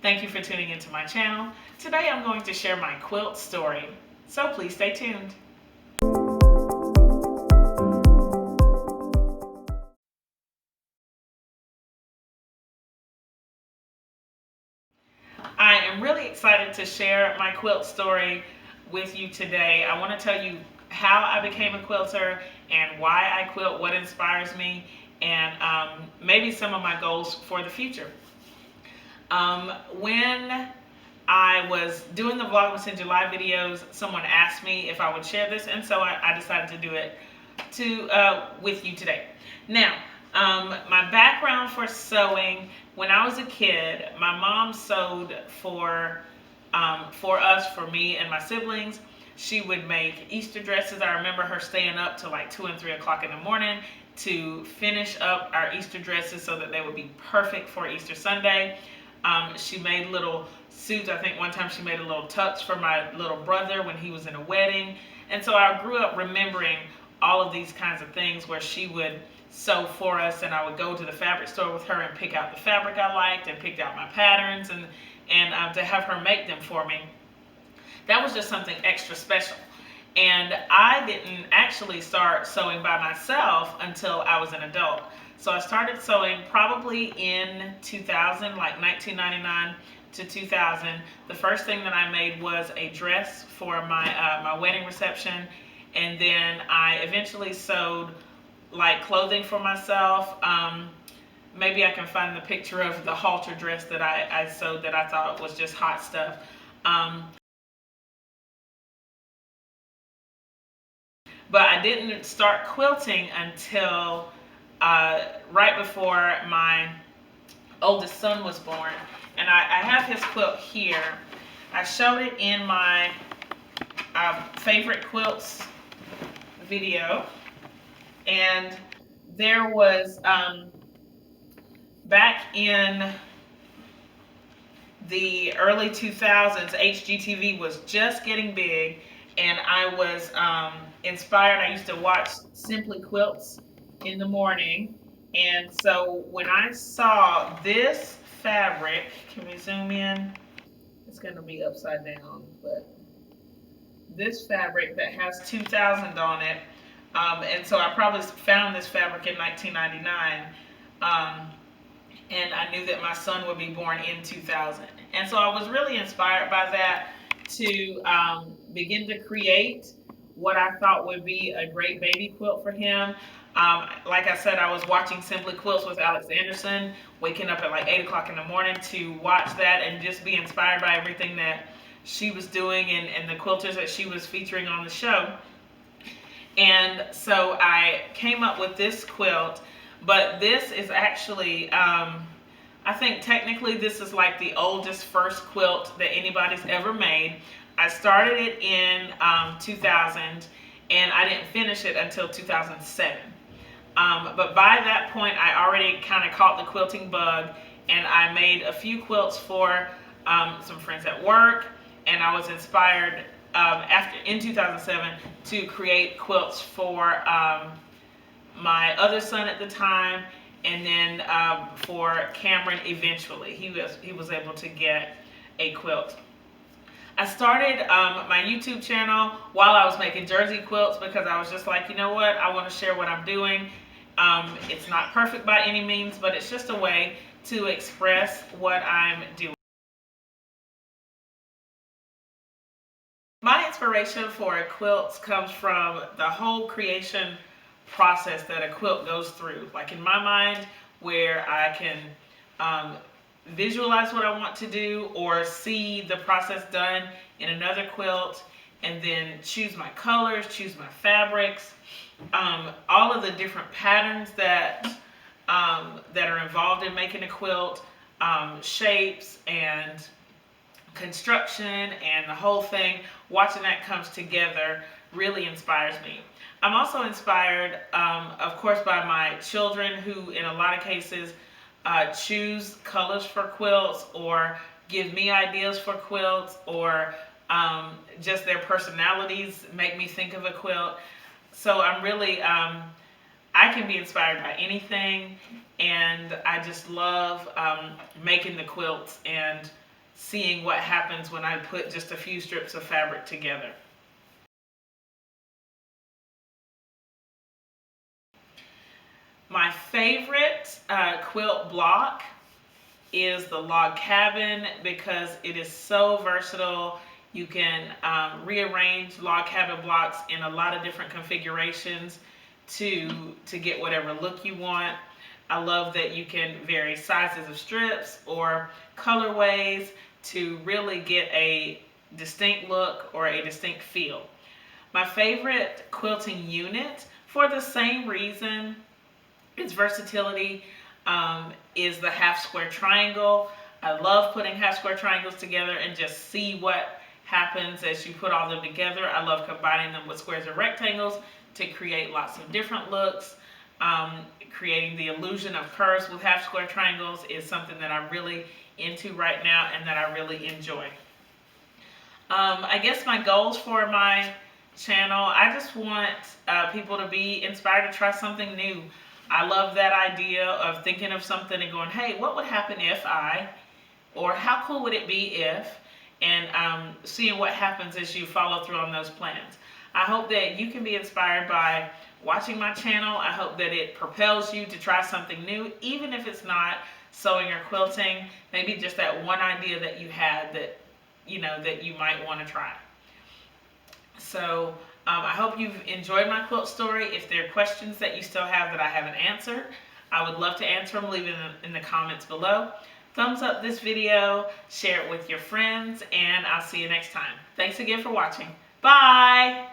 Thank you for tuning into my channel. Today I'm going to share my quilt story, so please stay tuned. I am really excited to share my quilt story with you today. I want to tell you how I became a quilter and why I quilt, what inspires me, and maybe some of my goals for the future. When I was doing the Vlogmas in July videos, someone asked me if I would share this, and so I decided to do it with you today. Now, my background for sewing: when I was a kid, my mom sewed for us, for me and my siblings. She would make Easter dresses. I remember her staying up till like 2 and 3 o'clock in the morning to finish up our Easter dresses so that they would be perfect for Easter Sunday. She made little suits. I think one time she made a little tux for my little brother when he was in a wedding. And so I grew up remembering all of these kinds of things where she would sew for us, and I would go to the fabric store with her and pick out the fabric I liked and picked out my patterns, and to have her make them for me. That was just something extra special. And I didn't actually start sewing by myself until I was an adult. So I started sewing probably in 2000, like 1999 to 2000. The first thing that I made was a dress for my wedding reception, and then I eventually sewed like clothing for myself. Maybe I can find the picture of the halter dress that I sewed that I thought was just hot stuff. But I didn't start quilting until right before my oldest son was born. And I have his quilt here. I showed it in my favorite quilts video. And there was, back in the early 2000s, HGTV was just getting big, and I was inspired. I used to watch Simply Quilts in the morning, and so when I saw this fabric, can we zoom in? It's going to be upside down, but this fabric that has 2000 on it, and so I probably found this fabric in 1999, and I knew that my son would be born in 2000. And so I was really inspired by that to begin to create what I thought would be a great baby quilt for him. Like I said, I was watching Simply Quilts with Alex Anderson, waking up at like 8 o'clock in the morning to watch that and just be inspired by everything that she was doing and the quilters that she was featuring on the show. And so I came up with this quilt, but this is actually, I think technically this is like the oldest first quilt that anybody's ever made. I started it in 2000, and I didn't finish it until 2007. But by that point, I already kind of caught the quilting bug, and I made a few quilts for some friends at work, and I was inspired in 2007 to create quilts for my other son at the time, and then for Cameron eventually. He was able to get a quilt. I started my YouTube channel while I was making jersey quilts because I was just like, you know what, I want to share what I'm doing. It's not perfect by any means, but it's just a way to express what I'm doing. My inspiration for quilts comes from the whole creation process that a quilt goes through. Like in my mind, where I can visualize what I want to do or see the process done in another quilt, and then choose my colors, choose my fabrics, all of the different patterns that are involved in making a quilt, shapes and construction and the whole thing. Watching that comes together really inspires me. I'm also inspired, of course, by my children, who in a lot of cases choose colors for quilts or give me ideas for quilts, or just their personalities make me think of a quilt. So I'm really, I can be inspired by anything, and I just love making the quilts and seeing what happens when I put just a few strips of fabric together. My favorite quilt block is the log cabin because it is so versatile. You can rearrange log cabin blocks in a lot of different configurations to get whatever look you want. I love that you can vary sizes of strips or colorways to really get a distinct look or a distinct feel. My favorite quilting unit, for the same reason, its versatility, is the half square triangle. I love putting half square triangles together and just see what happens as you put all them together. I love combining them with squares and rectangles to create lots of different looks. Creating the illusion of curves with half square triangles is something that I'm really into right now and that I really enjoy. I guess my goals for my channel, I just want people to be inspired to try something new. I love that idea of thinking of something and going, hey, what would happen if I, or how cool would it be if, and seeing what happens as you follow through on those plans. I hope that you can be inspired by watching my channel. I hope that it propels you to try something new, even if it's not sewing or quilting, maybe just that one idea that you had that, that you might want to try. So I hope you've enjoyed my quilt story. If there are questions that you still have that I haven't answered, I would love to answer them. Leave it in the comments below. Thumbs up this video, share it with your friends, and I'll see you next time. Thanks again for watching. Bye!